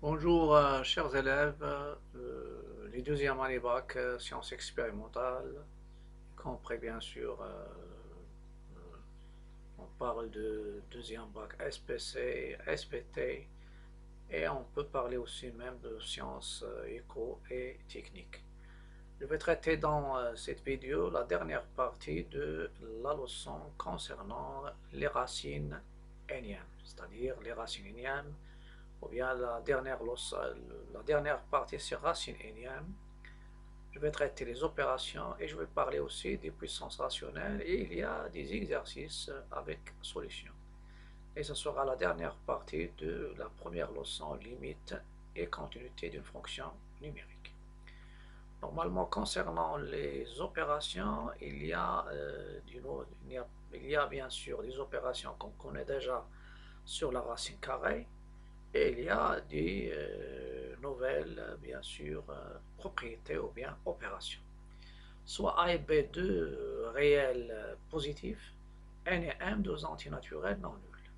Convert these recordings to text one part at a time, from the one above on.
Bonjour, chers élèves, les deuxièmes années bac, sciences expérimentales, compris bien sûr, on parle de deuxième bac SPC, SPT, et on peut parler aussi même de sciences éco et techniques. Je vais traiter dans cette vidéo la dernière partie de la leçon concernant les racines énièmes, c'est-à-dire les racines énièmes, ou bien la dernière partie sur racine énième. Je vais traiter les opérations et je vais parler aussi des puissances rationnelles et il y a des exercices avec solution. Et ce sera la dernière partie de la première leçon limite et continuité d'une fonction numérique. Normalement, concernant les opérations, il y a bien sûr des opérations qu'on connaît déjà sur la racine carrée, et il y a des nouvelles, bien sûr, propriétés ou bien opérations. Soit A et B deux réels positifs, n et m deux antinaturels non nuls.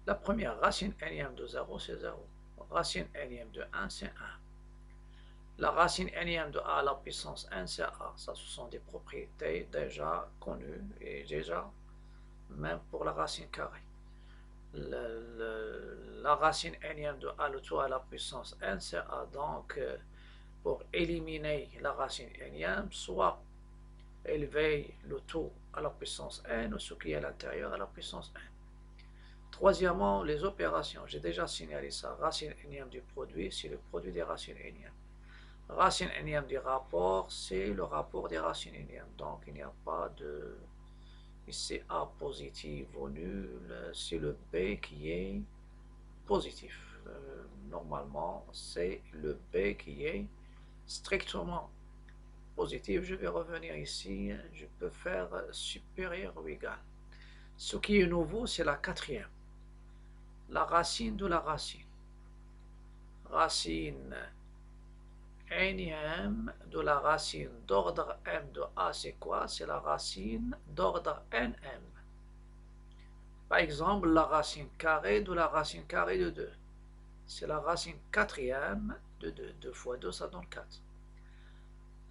La première, racine énième de 0, c'est 0. Racine énième de 1, c'est 1. La racine énième de a à la puissance n, c'est a. Ça, ce sont des propriétés déjà connues et déjà, même pour la racine carrée. La racine énième de a le tout à la puissance n, c'est a. Donc, pour éliminer la racine énième, soit élever le tout à la puissance n ou ce qui est à l'intérieur à la puissance n. Troisièmement, les opérations. J'ai déjà signalé ça. Racine énième du produit, c'est le produit des racines énièmes. Racine énième du rapport, c'est le rapport des racines énièmes. Donc, il n'y a pas de... Ici, A positif ou nul, c'est le B qui est positif. Normalement, c'est le B qui est strictement positif. Je vais revenir ici, je peux faire supérieur ou égal. Ce qui est nouveau, c'est la quatrième. La racine de la racine. Racine énième de la racine d'ordre m de a, c'est quoi? C'est la racine d'ordre nm. Par exemple, la racine carrée de la racine carrée de 2. C'est la racine quatrième de 2. 2 fois 2, ça donne 4.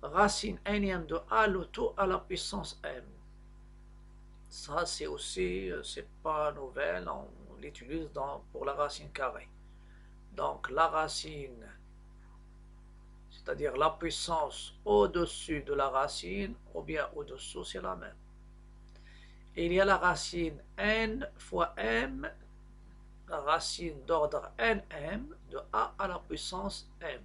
Racine énième de a, le tout à la puissance m. Ça, c'est aussi, c'est pas nouvelle, on l'utilise pour la racine carrée. Donc, la racine, c'est-à-dire la puissance au-dessus de la racine, ou bien au-dessous, c'est la même. Et il y a la racine n fois m, la racine d'ordre nm de a à la puissance m.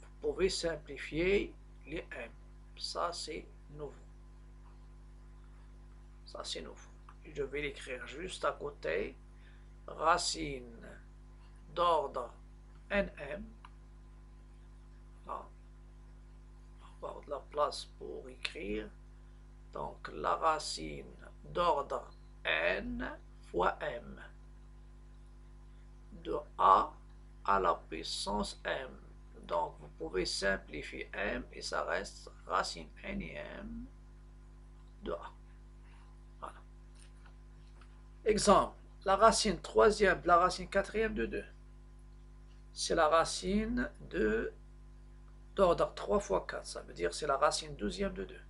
Vous pouvez simplifier les m. Ça, c'est nouveau. Ça, c'est nouveau. Je vais l'écrire juste à côté. Racine d'ordre nm. Là, on va avoir de la place pour écrire. Donc, la racine d'ordre n fois m de a à la puissance m. Donc, vous pouvez simplifier m et ça reste racine énième de a. Voilà. Exemple, la racine troisième de la racine quatrième de 2. C'est la racine d'ordre 3 fois 4. Ça veut dire c'est la racine douzième de 2.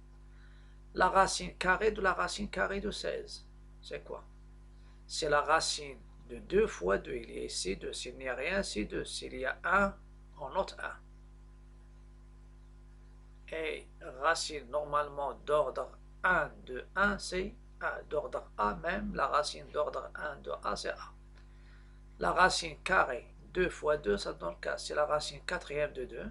La racine carrée de la racine carrée de 16. C'est quoi? C'est la racine de 2 fois 2. Il y a ici 2. S'il n'y a rien, c'est 2. S'il y a 1, on note 1. Et racine normalement d'ordre 1 de 1, c'est A. D'ordre A même, la racine d'ordre 1 de A, c'est A. La racine carrée 2 fois 2, ça donne 4. C'est la racine quatrième de 2.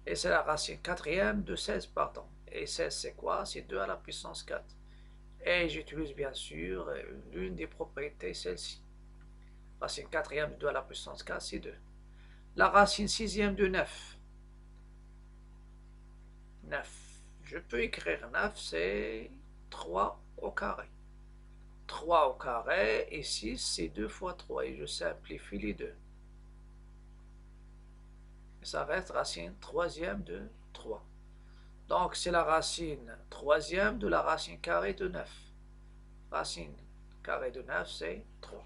Et c'est la racine quatrième de 16, pardon. Et 16, c'est quoi? C'est 2 à la puissance 4. Et j'utilise bien sûr l'une des propriétés, celle-ci. Racine quatrième de 2 à la puissance 4, c'est 2. La racine sixième de 9. 9. Je peux écrire 9, c'est 3 au carré. 3 au carré et 6, c'est 2 fois 3. Et je simplifie les deux. Et ça reste racine troisième de 3. Donc, c'est la racine troisième de la racine carrée de 9. Racine carrée de 9, c'est 3.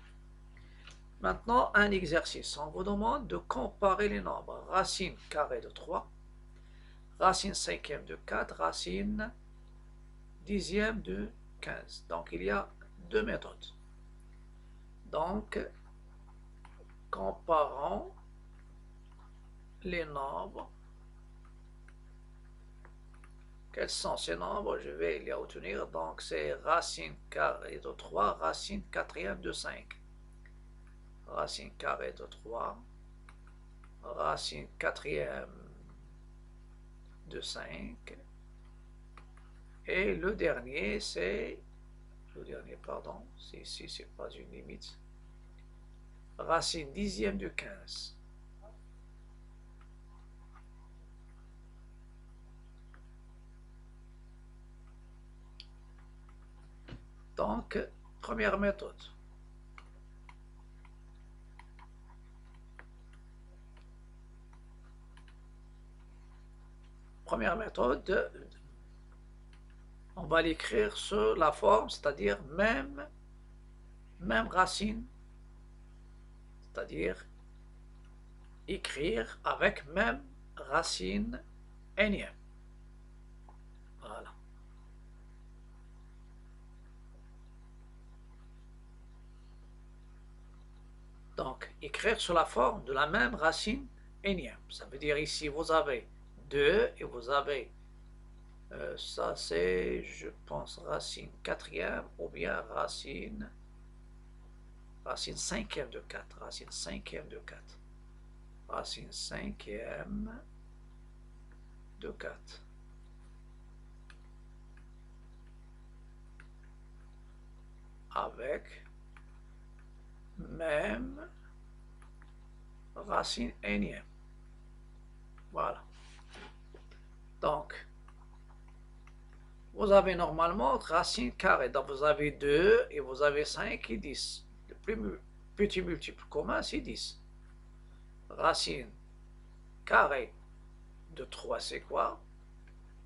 Maintenant, un exercice. On vous demande de comparer les nombres. Racine carrée de 3, racine cinquième de 4, racine dixième de 15. Donc, il y a deux méthodes. Donc, comparons les nombres. Quels sont ces nombres? Je vais les retenir. Donc, c'est racine carrée de 3, racine quatrième de 5. Racine carrée de 3, racine quatrième de 5. Et le dernier, c'est... Le dernier, pardon, ici, c'est pas une limite. Racine dixième de 15. Donc, première méthode. Première méthode, on va l'écrire sur la forme, c'est-à-dire même racine, c'est-à-dire écrire avec même racine énième. Voilà. Donc, écrire sur la forme de la même racine énième. Ça veut dire ici, vous avez 2 et vous avez, ça c'est, je pense, racine quatrième ou bien racine cinquième de 4. Racine cinquième de 4. Racine cinquième de 4. Avec même racine énième. Voilà. Donc, vous avez normalement racine carrée. Donc, vous avez 2 et vous avez 5 et 10. Le plus petit multiple commun, c'est 10. Racine carrée de 3, c'est quoi?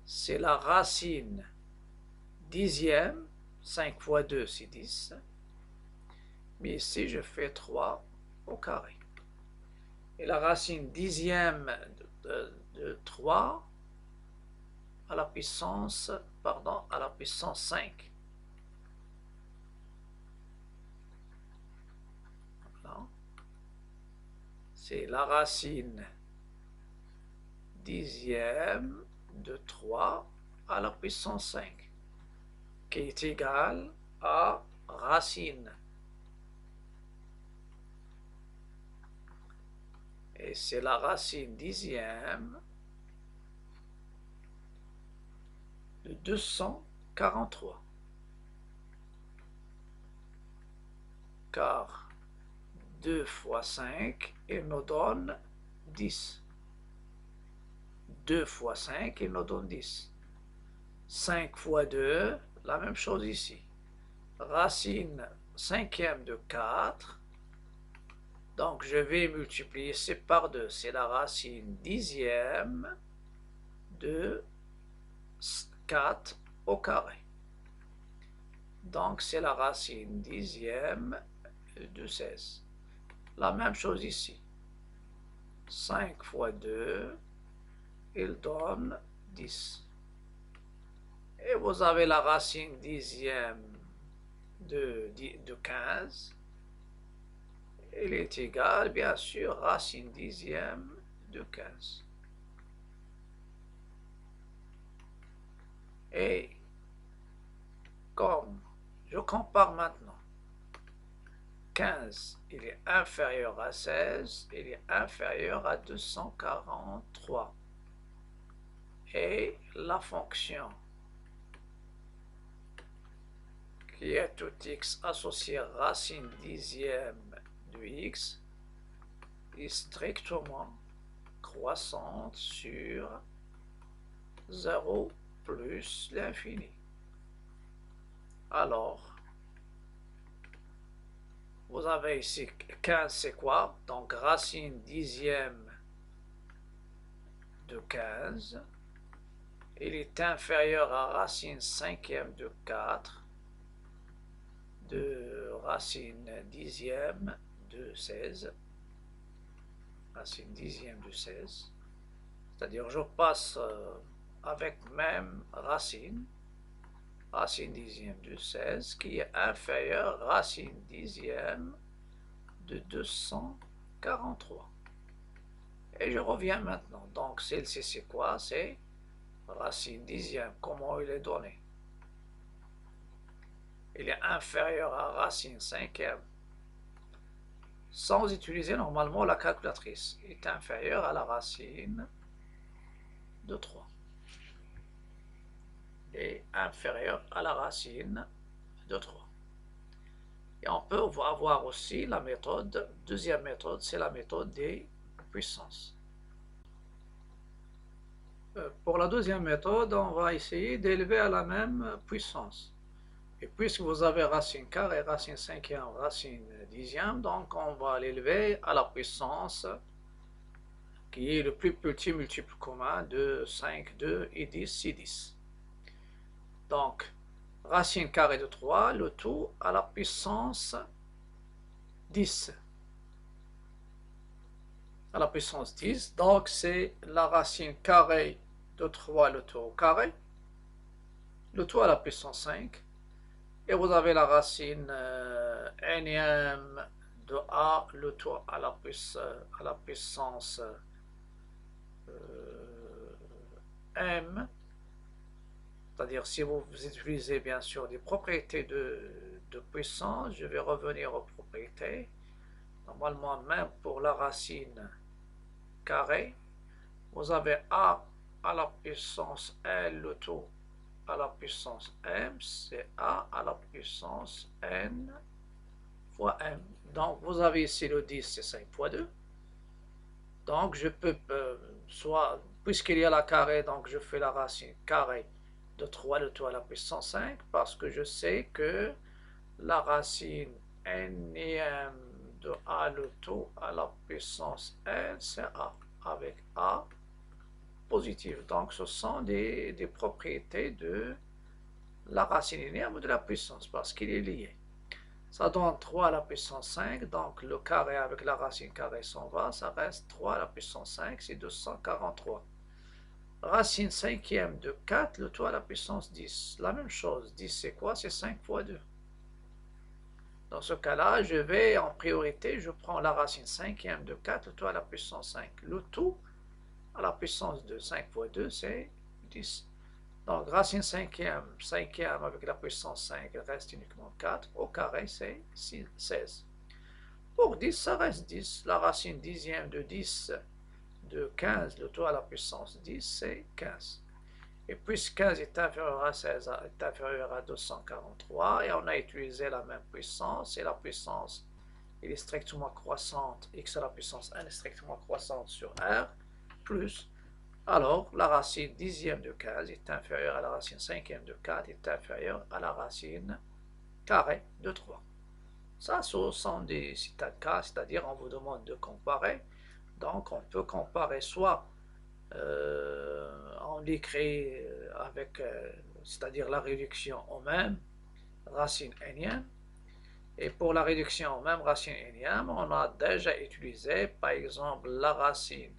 C'est la racine dixième. 5 fois 2, c'est 10. Mais ici, je fais 3 au carré. Et la racine dixième de 3 à la puissance, à la puissance 5. Voilà. C'est la racine dixième de 3 à la puissance 5, qui est égale à racine. Et c'est la racine dixième de 243. Car 2 fois 5, il nous donne 10. 2 fois 5, il nous donne 10. 5 fois 2, la même chose ici. Racine cinquième de 4. Donc, je vais multiplier ça par 2. C'est la racine dixième de 4 au carré. Donc, c'est la racine dixième de 16. La même chose ici. 5 fois 2, il donne 10. Et vous avez la racine dixième de 15. Il est égal, bien sûr, racine dixième de 15. Et comme je compare maintenant, 15, il est inférieur à 16, il est inférieur à 243. Et la fonction qui est tout x associé à racine dixième de x est strictement croissante sur 0 plus l'infini. Alors, vous avez ici 15, c'est quoi? Donc, racine dixième de 15. Il est inférieur à racine cinquième de 4 de racine dixième de 16, racine dixième de 16, c'est-à-dire je passe avec même racine dixième de 16 qui est inférieure à racine dixième de 243. Et je reviens maintenant. Donc celle-ci c'est quoi? C'est racine dixième. Comment il est donné? Il est inférieur à racine cinquième. Sans utiliser normalement la calculatrice. Il est inférieur à la racine de 3. Et inférieur à la racine de 3. Et on peut avoir aussi la méthode, deuxième méthode, c'est la méthode des puissances. Pour la deuxième méthode, on va essayer d'élever à la même puissance. Et puisque vous avez racine carrée, racine cinquième, racine dixième, donc on va l'élever à la puissance qui est le plus petit multiple commun de 5, 2 et 10, c'est 10. Donc, racine carrée de 3, le tout à la puissance 10. À la puissance 10, donc c'est la racine carrée de 3, le tout au carré, le tout à la puissance 5, et vous avez la racine nème de a, le tout à la puissance m, c'est-à-dire si vous utilisez bien sûr des propriétés de puissance, je vais revenir aux propriétés. Normalement, même pour la racine carrée, vous avez a à la puissance L, le tout à la puissance m, c'est a à la puissance n fois m. Donc vous avez ici le 10, c'est 5 fois 2. Donc je peux, soit, puisqu'il y a la carrée, donc je fais la racine carrée de 3, le tout à la puissance 5, parce que je sais que la racine nème de a, le tout à la puissance n, c'est a, avec a positive. Donc ce sont des propriétés de la racine linéaire ou de la puissance, parce qu'il est lié. Ça donne 3 à la puissance 5, donc le carré avec la racine carrée s'en va, ça reste 3 à la puissance 5, c'est 243. Racine cinquième de 4, le tout à la puissance 10. La même chose, 10 c'est quoi? C'est 5 fois 2. Dans ce cas-là, je vais en priorité, je prends la racine cinquième de 4, le tout à la puissance 5. Le tout à la puissance de 5 fois 2, c'est 10. Donc, racine cinquième avec la puissance 5, il reste uniquement 4. Au carré, c'est 16. Pour 10, ça reste 10. La racine dixième de 10 de 15, le tout à la puissance 10, c'est 15. Et puisque 15 est inférieur à 16, est inférieur à 243, et on a utilisé la même puissance, et la puissance elle est strictement croissante, x à la puissance n est strictement croissante sur r, plus, alors la racine dixième de 15 est inférieure à la racine cinquième de 4, est inférieure à la racine carrée de 3. Ça, ce sont des états de cas, c'est-à-dire on vous demande de comparer. Donc on peut comparer soit on l'écrit avec, c'est-à-dire la réduction au même racine énième. Et pour la réduction au même racine énième, on a déjà utilisé, par exemple, la racine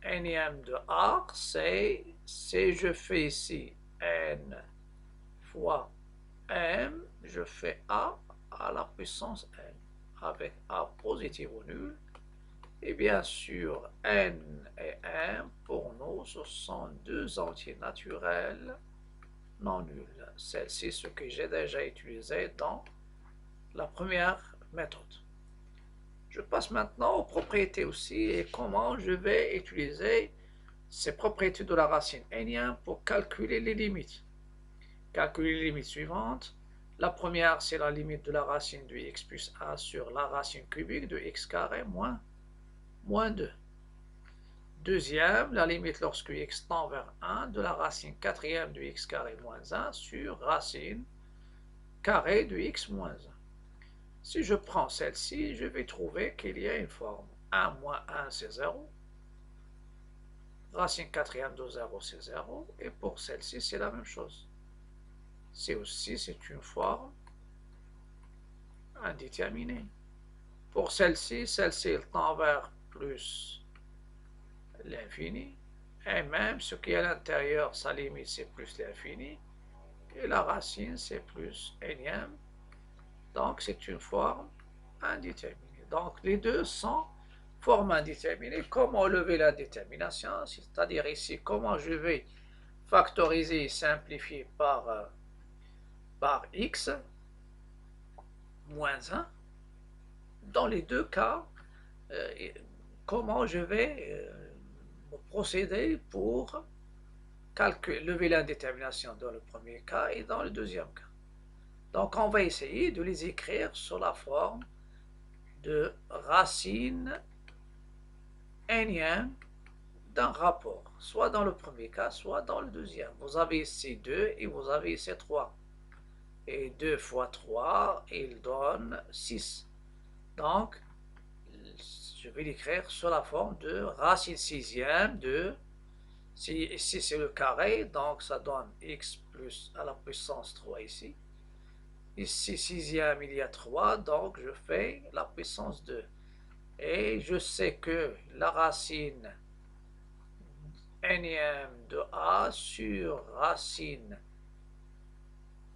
énième de a, c'est, si je fais ici n fois m, je fais a à la puissance n, avec a positif ou nul. Et bien sûr, n et m, pour nous, ce sont deux entiers naturels non nuls. Celle-ci, ce que j'ai déjà utilisé dans la première méthode. Je passe maintenant aux propriétés aussi et comment je vais utiliser ces propriétés de la racine énième pour calculer les limites. Calculer les limites suivantes. La première, c'est la limite de la racine de x plus a sur la racine cubique de x carré moins 2. Deuxième, la limite lorsque x tend vers 1 de la racine quatrième de x carré moins 1 sur racine carrée de x moins 1. Si je prends celle-ci, je vais trouver qu'il y a une forme. 1 moins 1, c'est 0. Racine quatrième de 0, c'est 0. Et pour celle-ci, c'est la même chose. C'est une forme indéterminée. Pour celle-ci, elle tend vers plus l'infini. Et même ce qui est à l'intérieur, sa limite, c'est plus l'infini. Et la racine, c'est plus énième. Donc, c'est une forme indéterminée. Donc, les deux sont formes indéterminées. Comment lever l'indétermination? C'est-à-dire ici, comment je vais factoriser et simplifier par x moins 1. Dans les deux cas, comment je vais procéder pour lever l'indétermination dans le premier cas et dans le deuxième cas. Donc on va essayer de les écrire sous la forme de racine énième d'un rapport, soit dans le premier cas, soit dans le deuxième. Vous avez ici 2 et vous avez ici 3. Et 2 fois 3, il donne 6. Donc, je vais l'écrire sous la forme de racine sixième de, ici c'est le carré, donc ça donne x plus à la puissance 3 ici. Ici sixième il y a 3, donc je fais la puissance 2. Et je sais que la racine énième de a sur racine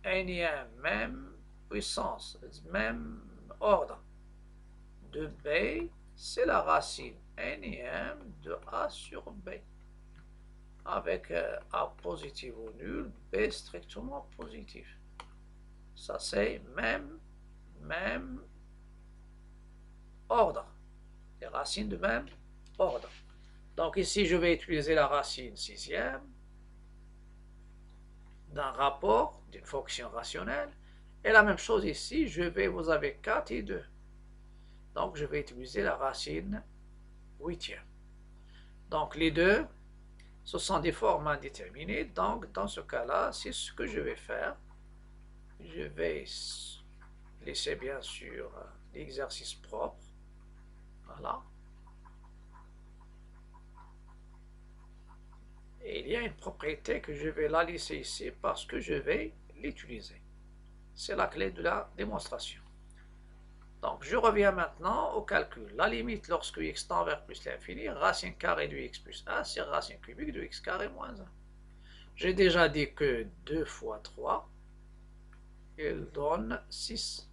énième, même puissance, même ordre de b, c'est la racine énième de a sur b. Avec a positif ou nul, b strictement positif. Ça c'est même ordre. Les racines de même ordre. Donc ici je vais utiliser la racine sixième d'un rapport d'une fonction rationnelle. Et la même chose ici, vous avez 4 et 2. Donc je vais utiliser la racine huitième. Donc les deux, ce sont des formes indéterminées. Donc dans ce cas-là, c'est ce que je vais faire. Je vais laisser bien sûr l'exercice propre. Voilà. Et il y a une propriété que je vais la laisser ici parce que je vais l'utiliser. C'est la clé de la démonstration. Donc, je reviens maintenant au calcul. La limite lorsque x tend vers plus l'infini, racine carrée de x plus 1, c'est racine cubique de x carré moins 1. J'ai déjà dit que 2 fois 3, il donne 6.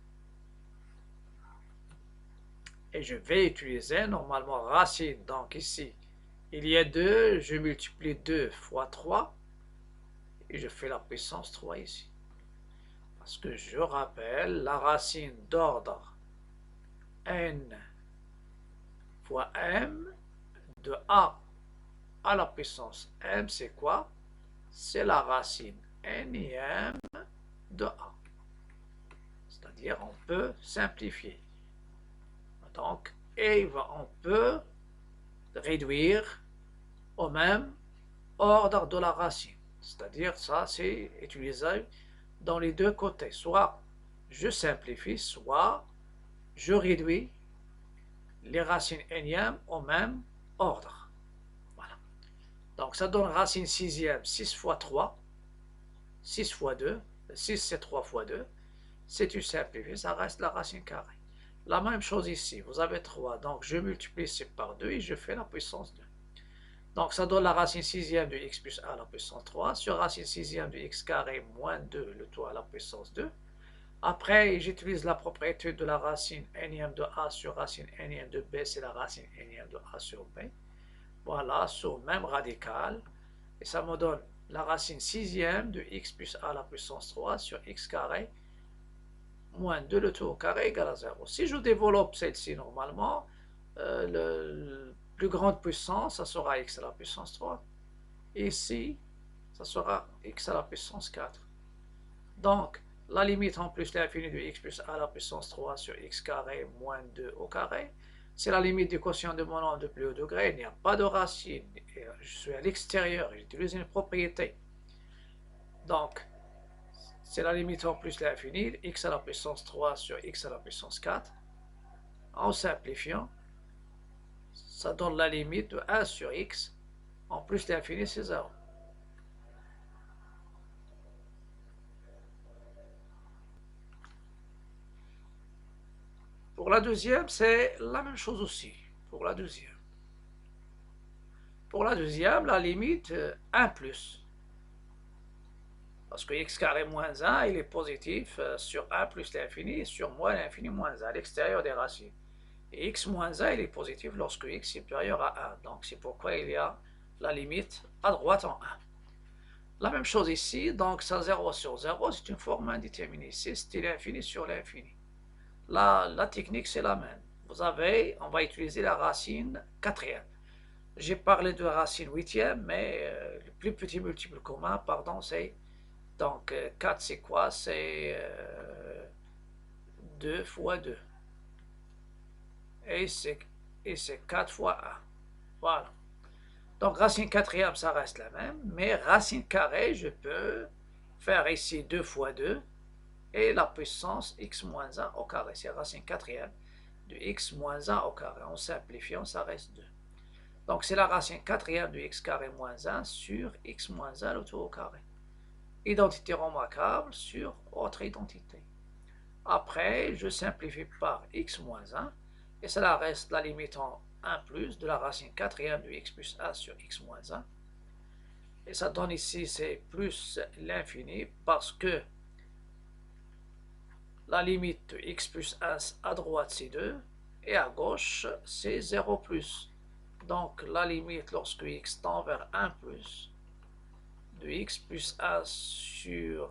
Et je vais utiliser normalement racine. Donc ici, il y a 2, je multiplie 2 fois 3, et je fais la puissance 3 ici. Parce que je rappelle, la racine d'ordre n fois m de a à la puissance m, c'est quoi? C'est la racine énième de a. C'est-à-dire, on peut simplifier. Donc, et on peut réduire au même ordre de la racine. C'est-à-dire, ça, c'est utilisé dans les deux côtés. Soit je simplifie, soit je réduis les racines énièmes au même ordre. Voilà. Donc, ça donne racine sixième, 6 fois 3, 6 fois 2, 6 c'est 3 fois 2. Si tu simplifies, ça reste la racine carrée. La même chose ici, vous avez 3, donc je multiplie ça par 2 et je fais la puissance 2. Donc ça donne la racine sixième de x plus 1 à la puissance 3 sur racine sixième de x carré moins 2, le tout à la puissance 2. Après, j'utilise la propriété de la racine énième de a sur racine énième de b, c'est la racine énième de a sur b. Voilà, sur même radical. Et ça me donne la racine sixième de x plus 1 à la puissance 3 sur x carré moins 2 le tout au carré égale à 0. Si je développe celle-ci normalement, la plus grande puissance, ça sera x à la puissance 3. Et ici, ça sera x à la puissance 4. Donc, la limite en plus l'infini de x plus 1 à la puissance 3 sur x carré moins 2 au carré, c'est la limite du quotient de mon nombre de plus haut degré. Il n'y a pas de racine. Je suis à l'extérieur. J'utilise une propriété. Donc, c'est la limite en plus l'infini, x à la puissance 3 sur x à la puissance 4. En simplifiant, ça donne la limite de 1 sur x. En plus l'infini, c'est 0. Pour Pour la deuxième, c'est la même chose aussi. Pour la deuxième. Pour la deuxième, la limite 1 plus. Parce que x carré moins 1, il est positif sur 1 plus l'infini et sur moins l'infini moins 1 à l'extérieur des racines. Et x moins 1, il est positif lorsque x est supérieur à 1. Donc c'est pourquoi il y a la limite à droite en 1. La même chose ici, donc ça 0 sur 0, c'est une forme indéterminée. C'est l'infini sur l'infini. La technique, c'est la même. On va utiliser la racine quatrième. J'ai parlé de racine huitième, mais le plus petit multiple commun, pardon, c'est donc 4, c'est quoi? C'est 2 fois 2. Et c'est 4 fois 1. Voilà. Donc racine quatrième, ça reste la même, mais racine carrée, je peux faire ici 2 fois 2 et la puissance x moins 1 au carré. C'est racine quatrième de x moins 1 au carré. En simplifiant, ça reste 2. Donc c'est la racine quatrième de x carré moins 1 sur x moins 1 le tout au carré. Identité remarquable sur autre identité. Après, je simplifie par x moins 1 et cela reste la limite en 1 plus de la racine quatrième de x plus 1 sur x moins 1. Et ça donne ici, c'est plus l'infini parce que la limite de x plus 1 à droite c'est 2 et à gauche c'est 0 plus. Donc la limite lorsque x tend vers 1 plus de x plus 1 sur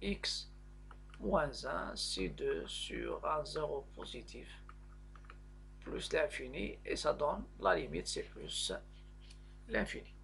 x moins 1, c'est 2 sur un 0 positif plus l'infini et ça donne la limite c'est plus l'infini.